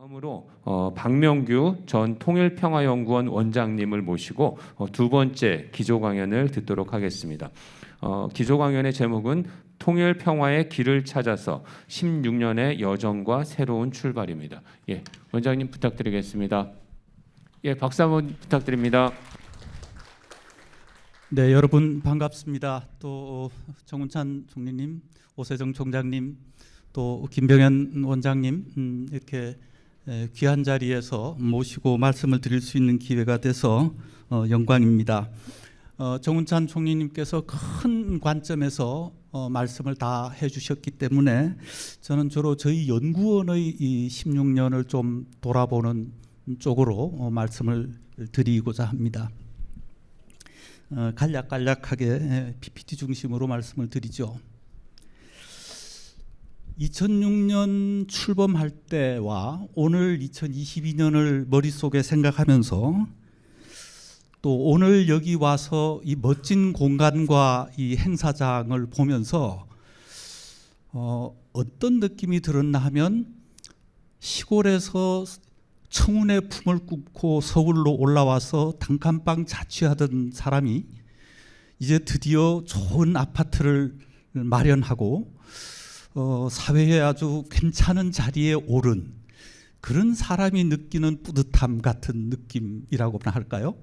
다음으로 박명규 전 통일평화연구원 원장님을 모시고 두 번째 기조 강연을 듣도록 하겠습니다. 기조 강연의 제목은 통일평화의 길을 찾아서 16년의 여정과 새로운 출발입니다. 예, 원장님 부탁드리겠습니다. 예, 박수 한번 부탁드립니다. 네, 여러분 반갑습니다. 또 정운찬 총리님, 오세정 총장님, 또 김병현 원장님 이렇게 귀한 자리에서 모시고 말씀을 드릴 수 있는 기회가 돼서 영광입니다. 정운찬 총리님께서 큰 관점에서 말씀을 다 해주셨기 때문에 저는 주로 저희 연구원의 이 16년을 좀 돌아보는 쪽으로 말씀을 드리고자 합니다. 간략간략하게 PPT 중심으로 말씀을 드리죠. 2006년 출범할 때와 오늘 2022년을 머릿속에 생각하면서 또 오늘 여기 와서 이 멋진 공간과 이 행사장을 보면서 어떤 느낌이 들었나 하면 시골에서 청운의 품을 굽고 서울로 올라와서 단칸방 자취하던 사람이 이제 드디어 좋은 아파트를 마련하고 사회에 아주 괜찮은 자리에 오른 그런 사람이 느끼는 뿌듯함 같은 느낌이라고나 할까요?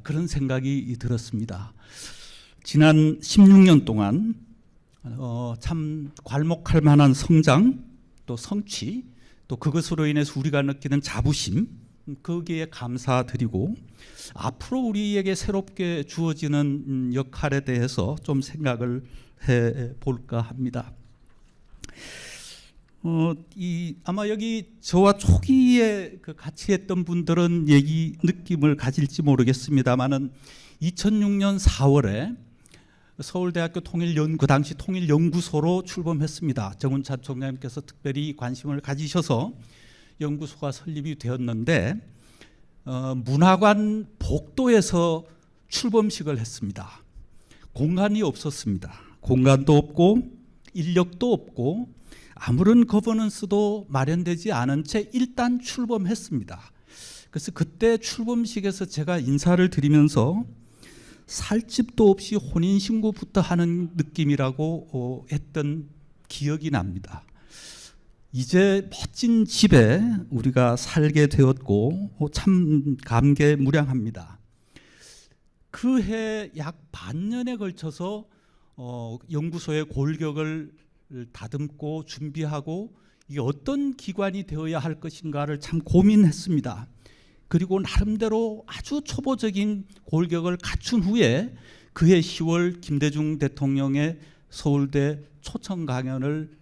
그런 생각이 들었습니다. 지난 16년 동안 참 괄목할 만한 성장, 또 성취, 또 그것으로 인해서 우리가 느끼는 자부심, 거기에 감사드리고 앞으로 우리에게 새롭게 주어지는 역할에 대해서 좀 생각을 해볼까 합니다. 아마 여기 저와 초기에 같이 했던 분들은 느낌을 가질지 모르겠습니다만은 2006년 4월에 서울대학교 그 당시 통일연구소로 출범했습니다. 정운찬 총장님께서 특별히 관심을 가지셔서 연구소가 설립이 되었는데 문화관 복도에서 출범식을 했습니다. 공간이 없었습니다. 공간도 없고 인력도 없고 아무런 거버넌스도 마련되지 않은 채 일단 출범했습니다. 그래서 그때 출범식에서 제가 인사를 드리면서 살 집도 없이 혼인신고부터 하는 느낌이라고 했던 기억이 납니다. 이제 멋진 집에 우리가 살게 되었고 참 감개무량합니다. 그 해 약 반년에 걸쳐서 연구소의 골격을 다듬고 준비하고 이게 어떤 기관이 되어야 할 것인가를 참 고민했습니다. 그리고 나름대로 아주 초보적인 골격을 갖춘 후에 그해 10월 김대중 대통령의 서울대 초청 강연을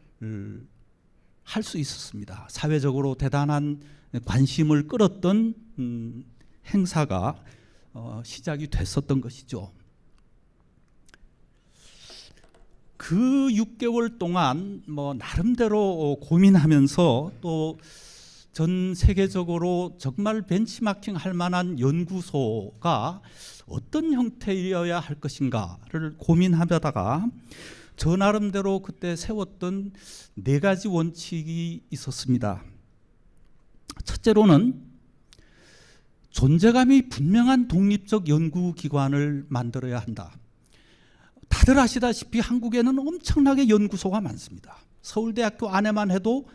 할 수 있었습니다. 사회적으로 대단한 관심을 끌었던 행사가 시작이 됐었던 것이죠. 그 6개월 동안 나름대로 고민하면서 또 전 세계적으로 정말 벤치마킹 할 만한 연구소가 어떤 형태여야 할 것인가를 고민하다가 저 나름대로 그때 세웠던 4가지 원칙이 있었습니다. 첫째로는 존재감이 분명한 독립적 연구기관을 만들어야 한다. 다들 아시다시피 한국에는 엄청나게 연구소가 많습니다. 서울대학교 안에만 해도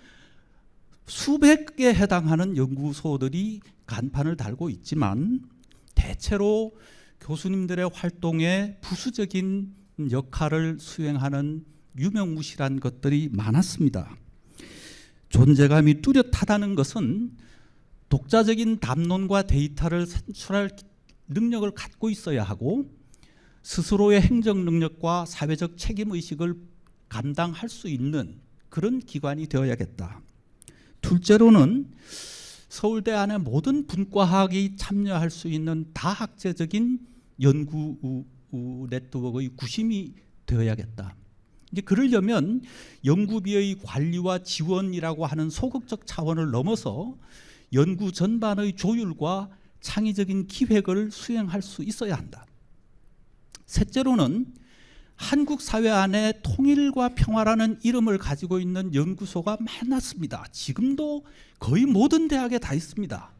수백 개에 해당하는 연구소들이 간판을 달고 있지만 대체로 교수님들의 활동에 부수적인 역할을 수행하는 유명무실한 것들이 많았습니다. 존재감이 뚜렷하다는 것은 독자적인 담론과 데이터를 산출할 능력을 갖고 있어야 하고 스스로의 행정 능력과 사회적 책임의식을 감당할 수 있는 그런 기관이 되어야겠다. 둘째로는 서울대 안에 모든 분과학이 참여할 수 있는 다학제적인 연구 네트워크의 구심이 되어야겠다. 이제 그러려면 연구비의 관리와 지원이라고 하는 소극적 차원을 넘어서 연구 전반의 조율과 창의적인 기획을 수행할 수 있어야 한다. 셋째로는 한국 사회 안에 통일과 평화라는 이름을 가지고 있는 연구소가 많았습니다. 지금도 거의 모든 대학에 다 있습니다.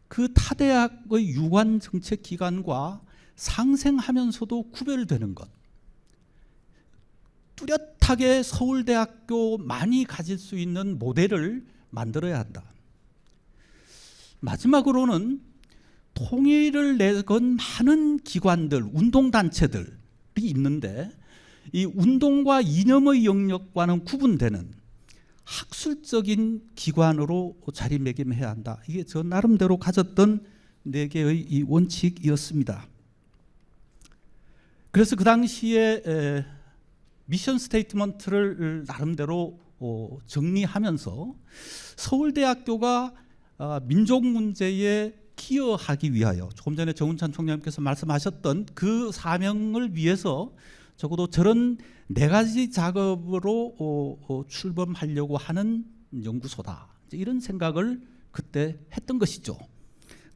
그 타 대학의 유관 정책 기관과 상생하면서도 구별되는 것. 뚜렷하게 서울대학교만이 가질 수 있는 모델을 만들어야 한다. 마지막으로는 통일을 내건 많은 기관들, 운동단체들이 있는데 이 운동과 이념의 영역과는 구분되는 학술적인 기관으로 자리매김해야 한다. 이게 저 나름대로 가졌던 4개의 이 원칙이었습니다. 그래서 그 당시에 미션 스테이트먼트를 나름대로 정리하면서 서울대학교가 민족 문제에 기여하기 위하여 조금 전에 정운찬 총장님께서 말씀하셨던 그 사명을 위해서 적어도 저런 4가지 작업으로 출범하려고 하는 연구소다. 이런 생각을 그때 했던 것이죠.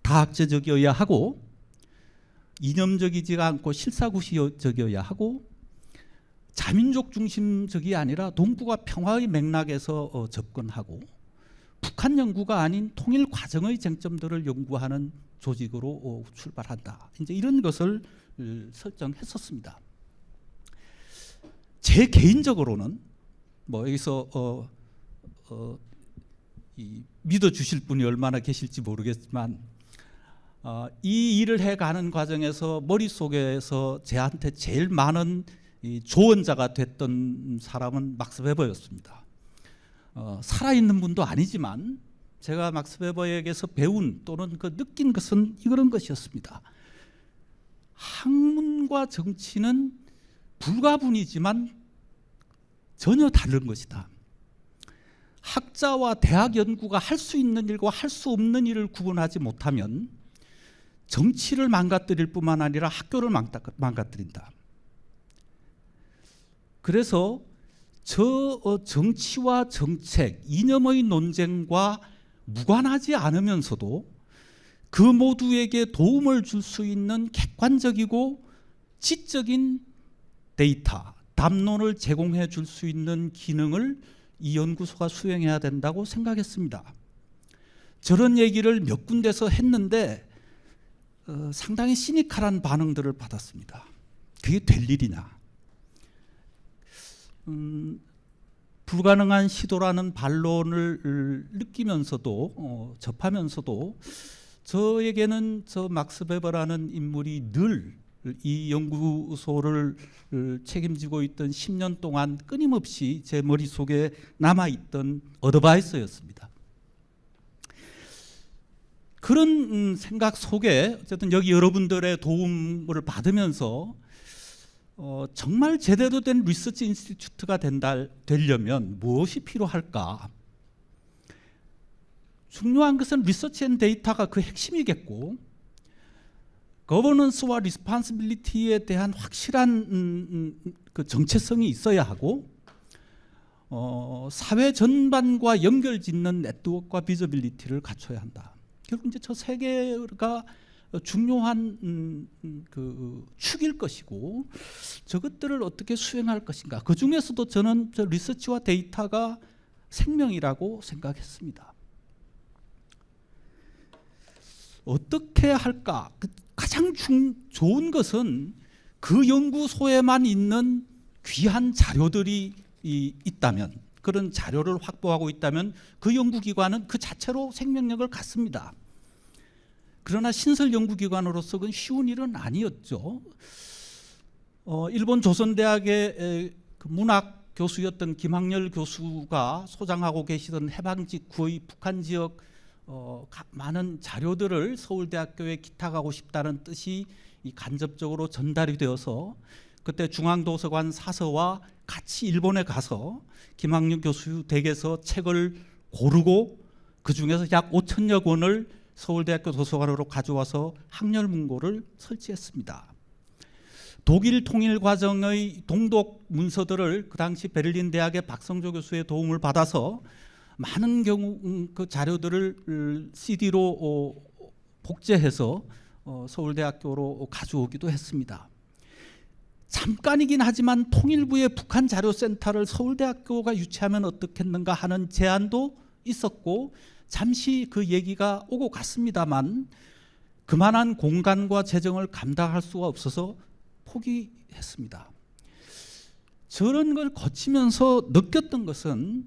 다학제적이어야 하고 이념적이지가 않고 실사구시적이어야 하고 자민족 중심적이 아니라 동북아 평화의 맥락에서 접근하고 북한 연구가 아닌 통일 과정의 쟁점들을 연구하는 조직으로 출발한다. 이제 이런 것을 설정했었습니다. 제 개인적으로는 뭐 여기서 믿어 주실 분이 얼마나 계실지 모르겠지만 이 일을 해가는 과정에서 머릿속에서 제한테 제일 많은 이 조언자가 됐던 사람은 막스 베버였습니다. 살아있는 분도 아니지만 제가 막스 베버에게서 배운 또는 그 느낀 것은 이런 것이었습니다. 학문과 정치는 불가분이지만 전혀 다른 것이다. 학자와 대학 연구가 할 수 있는 일과 할 수 없는 일을 구분하지 못하면 정치를 망가뜨릴 뿐만 아니라 학교를 망가뜨린다. 그래서 저 정치와 정책, 이념의 논쟁과 무관하지 않으면서도 그 모두에게 도움을 줄 수 있는 객관적이고 지적인 데이터, 담론을 제공해 줄 수 있는 기능을 이 연구소가 수행해야 된다고 생각했습니다. 저런 얘기를 몇 군데서 했는데 상당히 시니컬한 반응들을 받았습니다. 그게 될 일이냐. 불가능한 시도라는 반론을 느끼면서도 접하면서도 저에게는 저 막스 베버라는 인물이 늘 이 연구소를 책임지고 있던 10년 동안 끊임없이 제 머릿속에 남아있던 어드바이서였습니다. 그런 생각 속에 어쨌든 여기 여러분들의 도움을 받으면서 정말 제대로 된 리서치 인스티튜트가 되려면 무엇이 필요할까? 중요한 것은 리서치 앤 데이터가 그 핵심이겠고 거버넌스와 리스폰시빌리티에 대한 확실한 그 정체성이 있어야 하고 사회 전반과 연결짓는 네트워크와 비저빌리티를 갖춰야 한다. 결국 이제 저 세 개가 중요한 그 축일 것이고 저것들을 어떻게 수행할 것인가. 그 중에서도 저는 저 리서치와 데이터가 생명이라고 생각했습니다. 어떻게 할까? 가장 좋은 것은 그 연구소에만 있는 귀한 자료들이 있다면, 그런 자료를 확보하고 있다면 그 연구기관은 그 자체로 생명력을 갖습니다. 그러나 신설 연구기관으로서 그건 쉬운 일은 아니었죠. 일본 조선대학의 그 문학 교수였던 김학렬 교수가 소장하고 계시던 해방 직후의 북한 지역 많은 자료들을 서울대학교에 기탁하고 싶다는 뜻이 간접적으로 전달이 되어서 그때 중앙도서관 사서와 같이 일본에 가서 김학렬 교수 댁에서 책을 고르고 그 중에서 약 5천여 권을 서울대학교 도서관으로 가져와서 학렬문고를 설치했습니다. 독일 통일 과정의 동독 문서들을 그 당시 베를린 대학의 박성조 교수의 도움을 받아서 많은 경우 그 자료들을 CD로 복제해서 서울대학교로 가져오기도 했습니다. 잠깐이긴 하지만 통일부의 북한 자료센터를 서울대학교가 유치하면 어떻겠는가 하는 제안도 있었고 잠시 그 얘기가 오고 갔습니다만 그만한 공간과 재정을 감당할 수가 없어서 포기했습니다. 저런 걸 거치면서 느꼈던 것은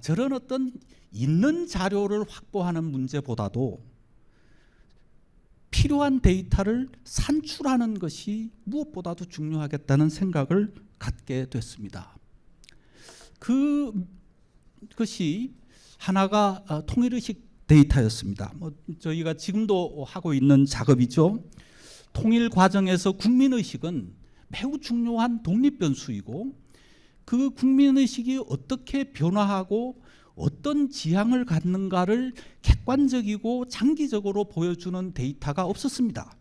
저런 어떤 있는 자료를 확보하는 문제보다도 필요한 데이터를 산출하는 것이 무엇보다도 중요하겠다는 생각을 갖게 됐습니다. 그것이 하나가 통일의식 데이터였습니다. 저희가 지금도 하고 있는 작업이죠. 통일 과정에서 국민의식은 매우 중요한 독립변수이고 그 국민의식이 어떻게 변화하고 어떤 지향을 갖는가를 객관적이고 장기적으로 보여주는 데이터가 없었습니다.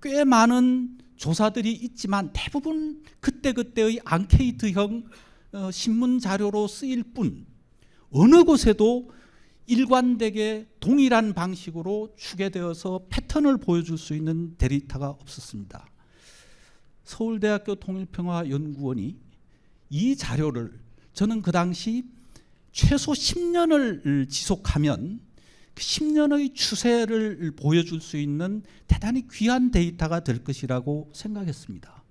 꽤 많은 조사들이 있지만 대부분 그때그때의 앙케이트형 신문 자료로 쓰일 뿐 어느 곳에도 일관되게 동일한 방식으로 추계되어서 패턴을 보여줄 수 있는 데이터가 없었습니다. 서울대학교 통일평화연구원이 이 자료를 저는 그 당시 최소 10년을 지속하면 그 10년의 추세를 보여줄 수 있는 대단히 귀한 데이터가 될 것이라고 생각했습니다.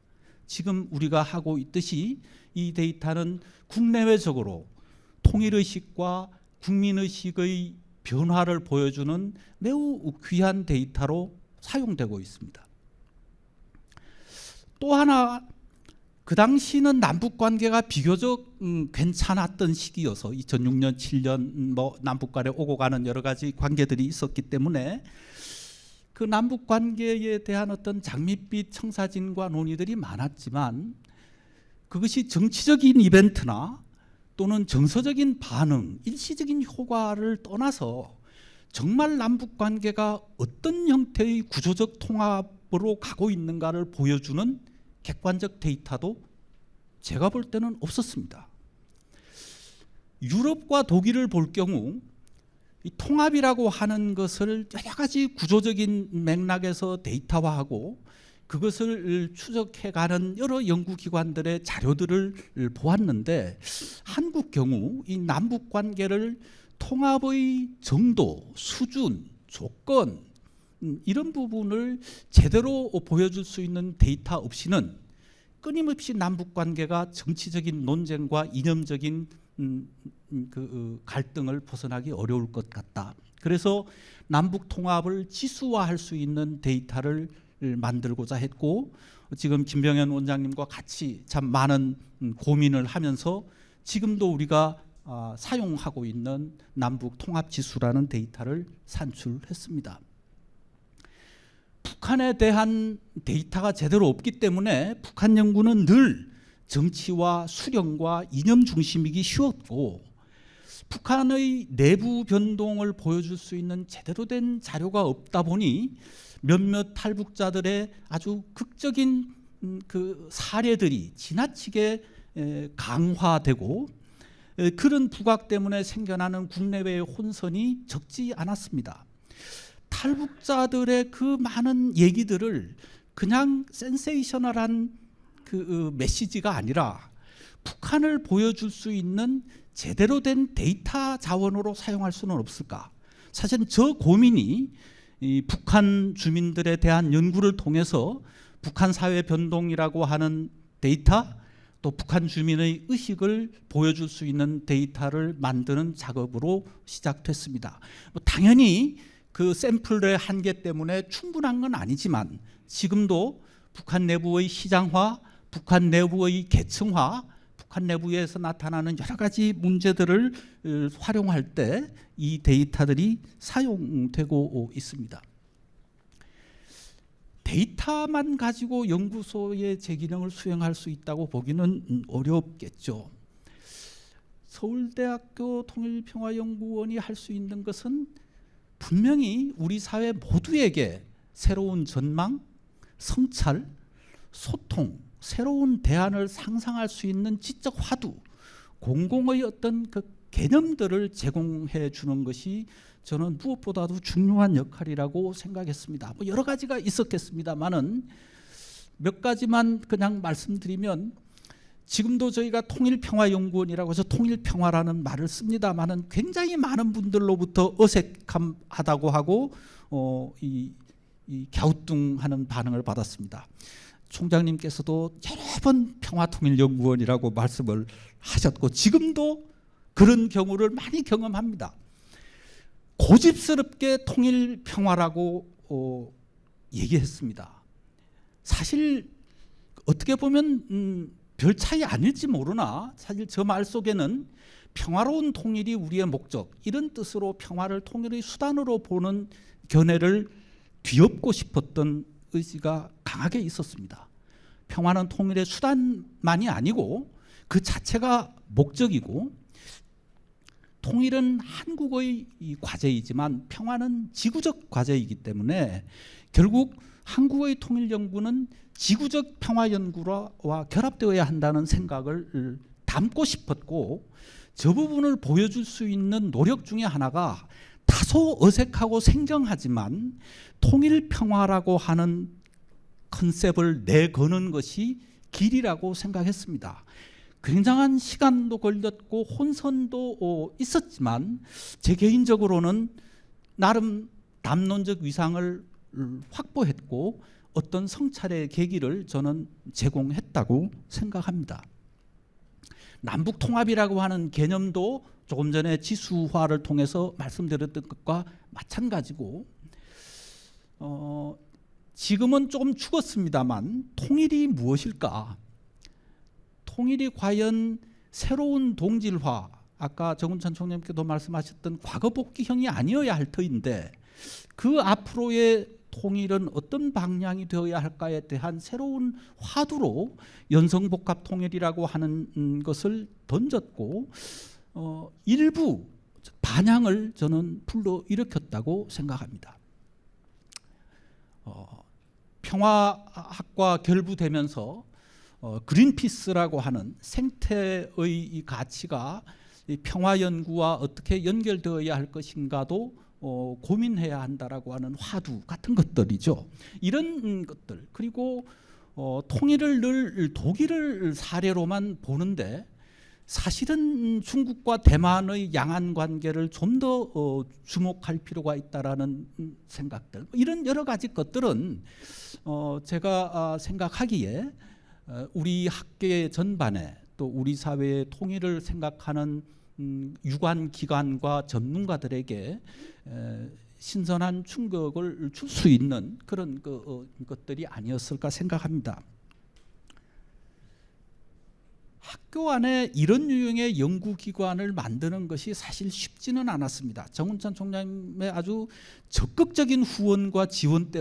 지금 우리가 하고 있듯이 이 데이터는 국내외적으로 통일의식과 국민의식의 변화를 보여주는 매우 귀한 데이터로 사용되고 있습니다. 또 하나 그 당시는 남북 관계가 비교적 괜찮았던 시기여서 2006년, 7년 남북 간에 오고 가는 여러 가지 관계들이 있었기 때문에 그 남북 관계에 대한 어떤 장밋빛 청사진과 논의들이 많았지만 그것이 정치적인 이벤트나 또는 정서적인 반응, 일시적인 효과를 떠나서 정말 남북 관계가 어떤 형태의 구조적 통합으로 가고 있는가를 보여주는 객관적 데이터도 제가 볼 때는 없었습니다. 유럽과 독일을 볼 경우 이 통합이라고 하는 것을 여러 가지 구조적인 맥락에서 데이터화하고 그것을 추적해가는 여러 연구기관들의 자료들을 보았는데 한국 경우 이 남북 관계를 통합의 정도, 수준, 조건 이런 부분을 제대로 보여줄 수 있는 데이터 없이는 끊임없이 남북 관계가 정치적인 논쟁과 이념적인 갈등을 벗어나기 어려울 것 같다. 그래서 남북 통합을 지수화할 수 있는 데이터를 만들고자 했고 지금 김병현 원장님과 같이 참 많은 고민을 하면서 지금도 우리가 사용하고 있는 남북 통합 지수라는 데이터를 산출했습니다. 북한에 대한 데이터가 제대로 없기 때문에 북한 연구는 늘 정치와 수령과 이념 중심이기 쉬웠고 북한의 내부 변동을 보여줄 수 있는 제대로 된 자료가 없다 보니 몇몇 탈북자들의 아주 극적인 그 사례들이 지나치게 강화되고 그런 부각 때문에 생겨나는 국내외의 혼선이 적지 않았습니다. 탈북자들의 그 많은 얘기들을 그냥 센세이셔널한 그 메시지가 아니라 북한을 보여줄 수 있는 제대로 된 데이터 자원으로 사용할 수는 없을까? 사실 저 고민이 이 북한 주민들에 대한 연구를 통해서 북한 사회 변동이라고 하는 데이터 또 북한 주민의 의식을 보여줄 수 있는 데이터를 만드는 작업으로 시작됐습니다. 당연히 그 샘플의 한계 때문에 충분한 건 아니지만 지금도 북한 내부의 시장화, 북한 내부의 계층화, 북한 내부에서 나타나는 여러 가지 문제들을 활용할 때 이 데이터들이 사용되고 있습니다. 데이터만 가지고 연구소의 제 기능을 수행할 수 있다고 보기는 어렵겠죠. 서울대학교 통일평화연구원이 할 수 있는 것은 분명히 우리 사회 모두에게 새로운 전망, 성찰, 소통, 새로운 대안을 상상할 수 있는 지적 화두, 공공의 어떤 그 개념들을 제공해 주는 것이 저는 무엇보다도 중요한 역할이라고 생각했습니다. 여러 가지가 있었겠습니다만은 몇 가지만 그냥 말씀드리면, 지금도 저희가 통일평화연구원이라고 해서 통일평화라는 말을 씁니다만은 굉장히 많은 분들로부터 어색하다고 하고 이 갸우뚱하는 반응을 받았습니다. 총장님께서도 여러 번 평화통일연구원이라고 말씀을 하셨고 지금도 그런 경우를 많이 경험합니다. 고집스럽게 통일평화라고 얘기했습니다. 사실 어떻게 보면 별 차이 아닐지 모르나 사실 저 말 속에는 평화로운 통일이 우리의 목적, 이런 뜻으로 평화를 통일의 수단으로 보는 견해를 뒤엎고 싶었던 의지가 강하게 있었습니다. 평화는 통일의 수단만이 아니고 그 자체가 목적이고, 통일은 한국의 과제이지만 평화는 지구적 과제이기 때문에 결국 한국의 통일연구는 지구적 평화연구와 결합되어야 한다는 생각을 담고 싶었고, 저 부분을 보여줄 수 있는 노력 중에 하나가 다소 어색하고 생경하지만 통일평화라고 하는 컨셉을 내거는 것이 길이라고 생각했습니다. 굉장한 시간도 걸렸고 혼선도 있었지만 제 개인적으로는 나름 담론적 위상을 확보했고 어떤 성찰의 계기를 저는 제공했다고 생각합니다. 남북통합이라고 하는 개념도 조금 전에 지수화를 통해서 말씀드렸던 것과 마찬가지고, 지금은 조금 죽었습니다만 통일이 무엇일까? 통일이 과연 새로운 동질화, 아까 정운찬 총장님께도 말씀하셨던 과거복귀형이 아니어야 할 터인데 그 앞으로의 통일은 어떤 방향이 되어야 할까에 대한 새로운 화두로 연성복합 통일이라고 하는 것을 던졌고 일부 반향을 저는 불러일으켰다고 생각합니다. 평화학과 결부되면서 그린피스라고 하는 생태의 이 가치가 이 평화연구와 어떻게 연결되어야 할 것인가도 고민해야 한다라고 하는 화두 같은 것들이죠. 이런 것들, 그리고 통일을 늘 독일을 사례로만 보는데 사실은 중국과 대만의 양안 관계를 좀 더 주목할 필요가 있다라는 생각들, 이런 여러 가지 것들은 제가 생각하기에 우리 학계 전반에 또 우리 사회의 통일을 생각하는 유관 기관과 전문가들에게 신선한 충격을 줄 수 있는 그런 것들이 아니었을까 생각합니다. 학교 안에 이런 유형의 연구기관을 만드는 것이 사실 쉽지는 않았습니다. 정운찬 총장님의 아주 적극적인 후원과 지원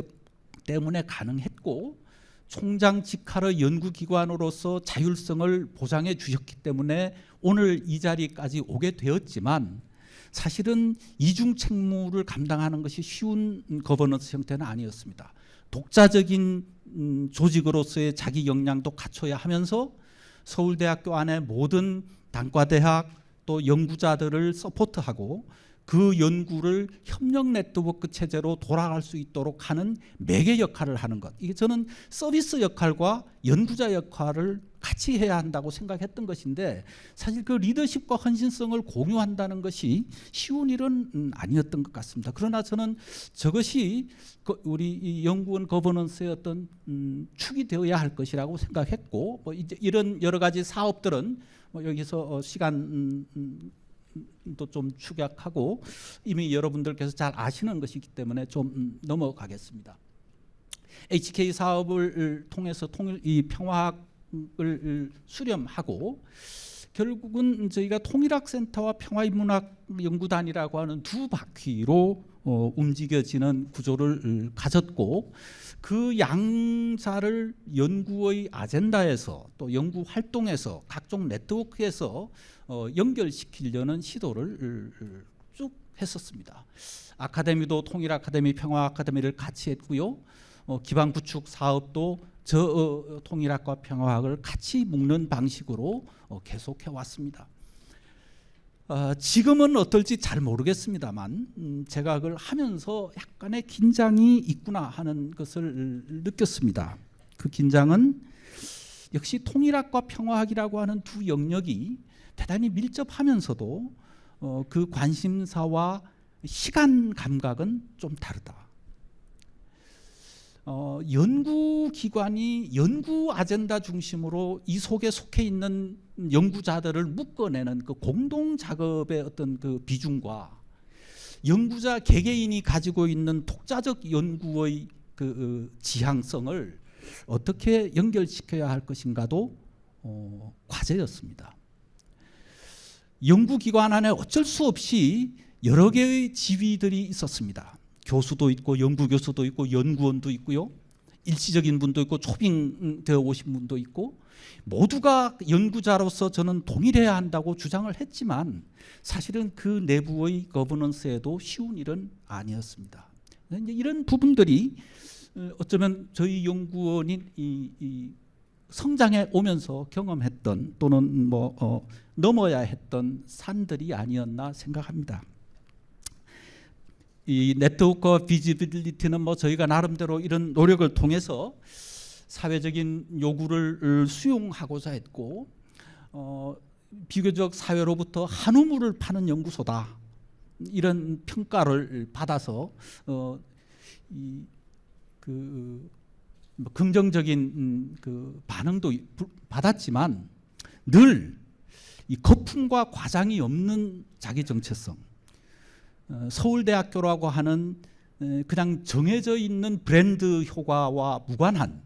때문에 가능했고, 총장 직할의 연구기관으로서 자율성을 보장해 주셨기 때문에 오늘 이 자리까지 오게 되었지만, 사실은 이중책무를 감당하는 것이 쉬운 거버넌스 형태는 아니었습니다. 독자적인 조직으로서의 자기 역량도 갖춰야 하면서 서울대학교 안에 모든 단과대학 또 연구자들을 서포트하고 그 연구를 협력 네트워크 체제로 돌아갈 수 있도록 하는 매개 역할을 하는 것, 이게 저는 서비스 역할과 연구자 역할을 같이 해야 한다고 생각했던 것인데, 사실 그 리더십과 헌신성을 공유한다는 것이 쉬운 일은 아니었던 것 같습니다. 그러나 저는 저것이 우리 이 연구원 거버넌스의 어떤 축이 되어야 할 것이라고 생각했고, 이제 이런 여러 가지 사업들은 여기서 시간 또 좀 축약하고 이미 여러분들께서 잘 아시는 것이기 때문에 좀 넘어가겠습니다. HK 사업을 통해서 이 평화학을 수렴하고 결국은 저희가 통일학센터와 평화인문학연구단이라고 하는 두 바퀴로 움직여지는 구조를 가졌고, 그 양자를 연구의 아젠다에서 또 연구 활동에서 각종 네트워크에서 연결시키려는 시도를 쭉 했었습니다. 아카데미도 통일아카데미, 평화아카데미를 같이 했고요. 기반 구축 사업도 저 통일학과 평화학을 같이 묶는 방식으로 계속해 왔습니다. 지금은 어떨지 잘 모르겠습니다만 제가 그걸 하면서 약간의 긴장이 있구나 하는 것을 느꼈습니다. 그 긴장은 역시 통일학과 평화학이라고 하는 두 영역이 대단히 밀접하면서도 그 관심사와 시간 감각은 좀 다르다. 연구기관이 연구 아젠다 중심으로 이 속에 속해 있는 연구자들을 묶어내는 그 공동 작업의 어떤 그 비중과 연구자 개개인이 가지고 있는 독자적 연구의 그 지향성을 어떻게 연결시켜야 할 것인가도 과제였습니다. 연구기관 안에 어쩔 수 없이 여러 개의 지위들이 있었습니다. 교수도 있고 연구교수도 있고 연구원도 있고요. 일시적인 분도 있고 초빙되어 오신 분도 있고 모두가 연구자로서 저는 동일해야 한다고 주장을 했지만 사실은 그 내부의 거버넌스에도 쉬운 일은 아니었습니다. 이런 부분들이 어쩌면 저희 연구원이 이 성장해 오면서 경험했던 또는 넘어야 했던 산들이 아니었나 생각합니다. 이 네트워크와 비지빌리티는 저희가 나름대로 이런 노력을 통해서 사회적인 요구를 수용하고자 했고 비교적 사회로부터 한우물을 파는 연구소다 이런 평가를 받아서 긍정적인 그 반응도 받았지만 늘 이 거품과 과장이 없는 자기 정체성, 서울대학교라고 하는 그냥 정해져 있는 브랜드 효과와 무관한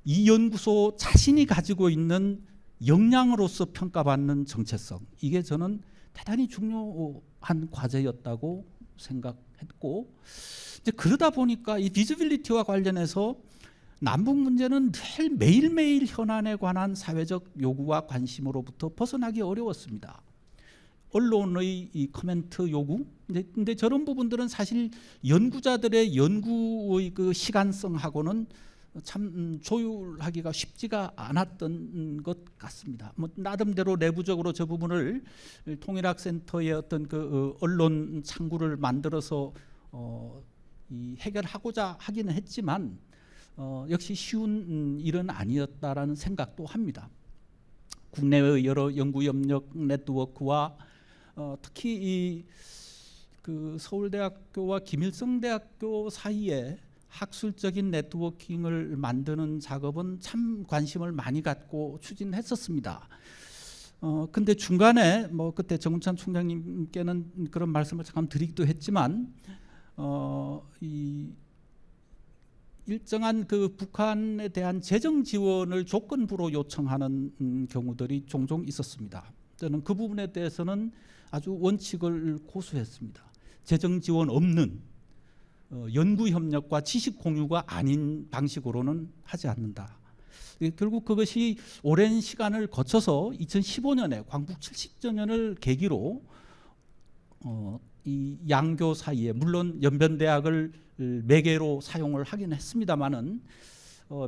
이 연구소 자신이 가지고 있는 역량으로서 평가받는 정체성, 이게 저는 대단히 중요한 과제였다고 생각했고, 이제 그러다 보니까 이 비지빌리티와 관련해서 남북 문제는 늘 매일매일 현안에 관한 사회적 요구와 관심으로부터 벗어나기 어려웠습니다. 언론의 이 코멘트 요구, 근데 저런 부분들은 사실 연구자들의 연구의 그 시간성하고는 참 조율하기가 쉽지가 않았던 것 같습니다. 나름대로 내부적으로 저 부분을 통일학센터의 어떤 그 언론 창구를 만들어서 해결하고자 하기는 했지만 역시 쉬운 일은 아니었다라는 생각도 합니다. 국내의 여러 연구협력 네트워크와 특히 그 서울대학교와 김일성대학교 사이에 학술적인 네트워킹을 만드는 작업은 참 관심을 많이 갖고 추진했었습니다. 근데 중간에 그때 정운찬 총장님께는 그런 말씀을 잠깐 드리기도 했지만 이 일정한 그 북한에 대한 재정 지원을 조건부로 요청하는 경우들이 종종 있었습니다. 저는 그 부분에 대해서는 아주 원칙을 고수했습니다. 재정 지원 없는 연구 협력과 지식 공유가 아닌 방식으로는 하지 않는다. 결국 그것이 오랜 시간을 거쳐서 2015년에 광복 70주년을 계기로 이 양교 사이에 물론 연변대학을 매개로 사용을 하긴 했습니다만은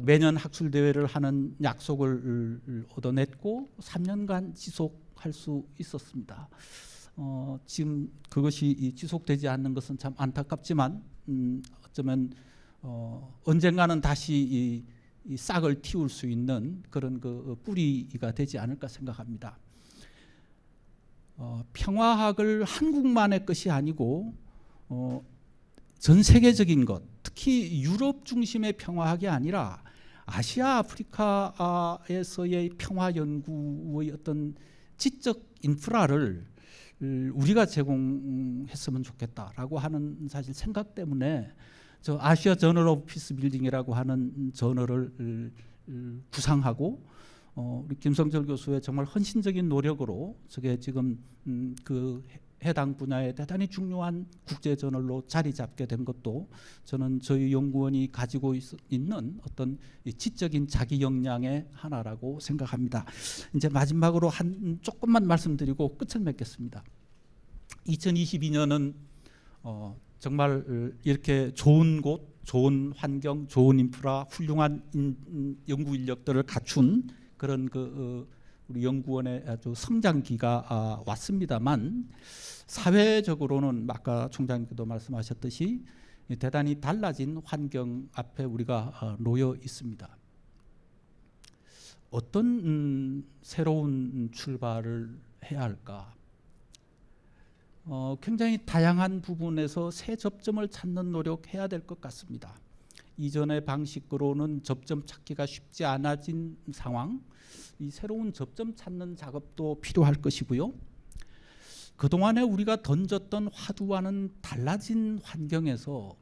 매년 학술 대회를 하는 약속을 얻어냈고 3년간 지속할 수 있었습니다. 지금 그것이 지속되지 않는 것은 참 안타깝지만 어쩌면 언젠가는 다시 이 싹을 틔울 수 있는 그런 그 뿌리가 되지 않을까 생각합니다. 평화학을 한국만의 것이 아니고 전 세계적인 것, 특히 유럽 중심의 평화학이 아니라 아시아 아프리카에서의 평화 연구의 어떤 지적 인프라를 우리가 제공했으면 좋겠다라고 하는 사실 생각 때문에 저 아시아 저널 오브 피스 빌딩이라고 하는 저널을 구상하고 우리 김성철 교수의 정말 헌신적인 노력으로 저게 지금 그 해당 분야에 대단히 중요한 국제 저널로 자리 잡게 된 것도 저는 저희 연구원이 가지고 있는 어떤 지적인 자기 역량의 하나라고 생각합니다. 이제 마지막으로 조금만 말씀드리고 끝을 맺겠습니다. 2022년은 정말 이렇게 좋은 곳, 좋은 환경, 좋은 인프라, 훌륭한 연구 인력들을 갖춘 그런 우리 연구원의 아주 성장기가 왔습니다만 사회적으로는 아까 총장님께도 말씀하셨듯이 대단히 달라진 환경 앞에 우리가 놓여 있습니다. 어떤 새로운 출발을 해야 할까? 굉장히 다양한 부분에서 새 접점을 찾는 노력해야 될 것 같습니다. 이전의 방식으로는 접점 찾기가 쉽지 않아진 상황, 이 새로운 접점 찾는 작업도 필요할 것이고요. 그동안에 우리가 던졌던 화두와는 달라진 환경에서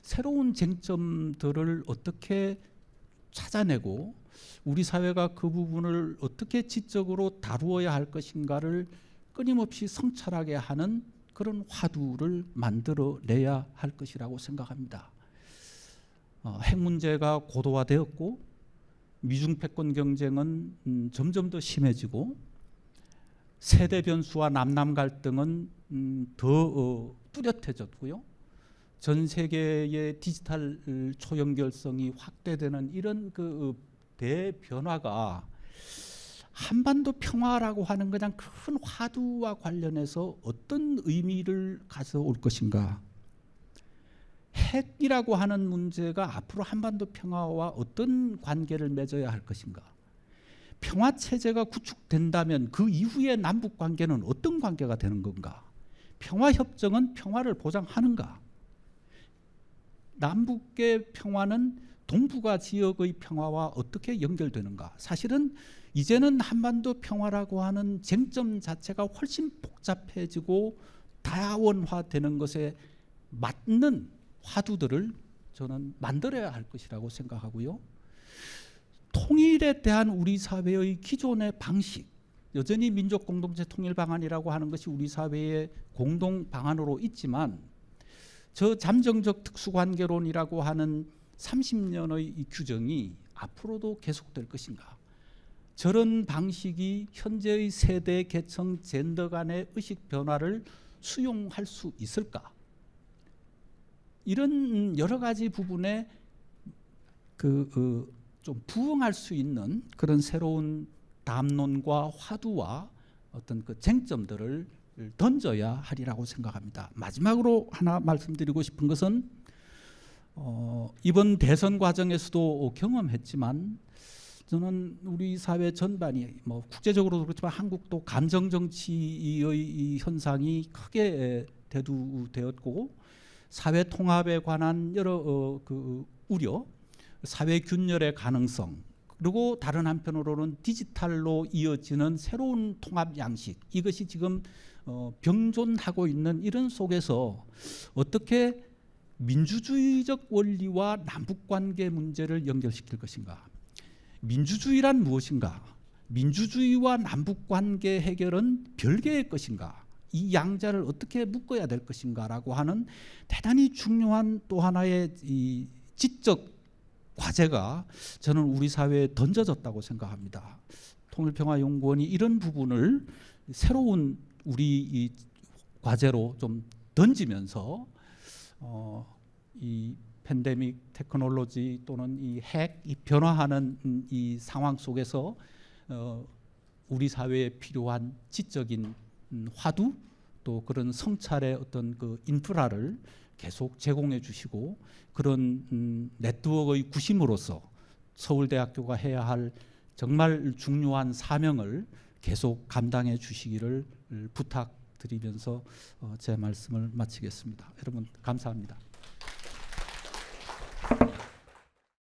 새로운 쟁점들을 어떻게 찾아내고 우리 사회가 그 부분을 어떻게 지적으로 다루어야 할 것인가를 끊임없이 성찰하게 하는 그런 화두를 만들어내야 할 것이라고 생각합니다. 핵 문제가 고도화되었고 미중 패권 경쟁은 점점 더 심해지고 세대 변수와 남남 갈등은 더 뚜렷해졌고요. 전 세계의 디지털 초연결성이 확대되는 이런 그 대변화가 한반도 평화라고 하는 그냥 큰 화두와 관련해서 어떤 의미를 가져올 것인가. 핵이라고 하는 문제가 앞으로 한반도 평화와 어떤 관계를 맺어야 할 것인가. 평화 체제가 구축된다면 그 이후의 남북 관계는 어떤 관계가 되는 건가. 평화 협정은 평화를 보장하는가. 남북의 평화는 동북아 지역의 평화와 어떻게 연결되는가. 사실은 이제는 한반도 평화라고 하는 쟁점 자체가 훨씬 복잡해지고 다원화되는 것에 맞는 화두들을 저는 만들어야 할 것이라고 생각하고요. 통일에 대한 우리 사회의 기존의 방식, 여전히 민족 공동체 통일 방안이라고 하는 것이 우리 사회의 공동 방안으로 있지만 저 잠정적 특수관계론이라고 하는 30년의 이 규정이 앞으로도 계속될 것인가. 저런 방식이 현재의 세대, 계층, 젠더 간의 의식 변화를 수용할 수 있을까? 이런 여러 가지 부분에 좀 부응할 수 있는 그런 새로운 담론과 화두와 어떤 그 쟁점들을 던져야 하리라고 생각합니다. 마지막으로 하나 말씀드리고 싶은 것은 이번 대선 과정에서도 경험했지만 저는 우리 사회 전반이 뭐 국제적으로도 그렇지만 한국도 감정 정치의 현상이 크게 대두되었고 사회 통합에 관한 여러 그 우려, 사회 균열의 가능성, 그리고 다른 한편으로는 디지털로 이어지는 새로운 통합 양식, 이것이 지금 병존하고 있는 이런 속에서 어떻게 민주주의적 원리와 남북관계 문제를 연결시킬 것인가. 민주주의란 무엇인가. 민주주의와 남북관계 해결은 별개의 것인가. 이 양자를 어떻게 묶어야 될 것인가라고 하는 대단히 중요한 또 하나의 이 지적 과제가 저는 우리 사회에 던져졌다고 생각합니다. 통일평화연구원이 이런 부분을 새로운 우리 이 과제로 좀 던지면서 이 팬데믹 테크놀로지 또는 이 핵, 이 변화하는 이 상황 속에서 우리 사회에 필요한 지적인 화두 또 그런 성찰의 어떤 그 인프라를 계속 제공해 주시고 그런 네트워크의 구심으로서 서울대학교가 해야 할 정말 중요한 사명을 계속 감당해 주시기를 부탁드리면서 제 말씀을 마치겠습니다. 여러분 감사합니다.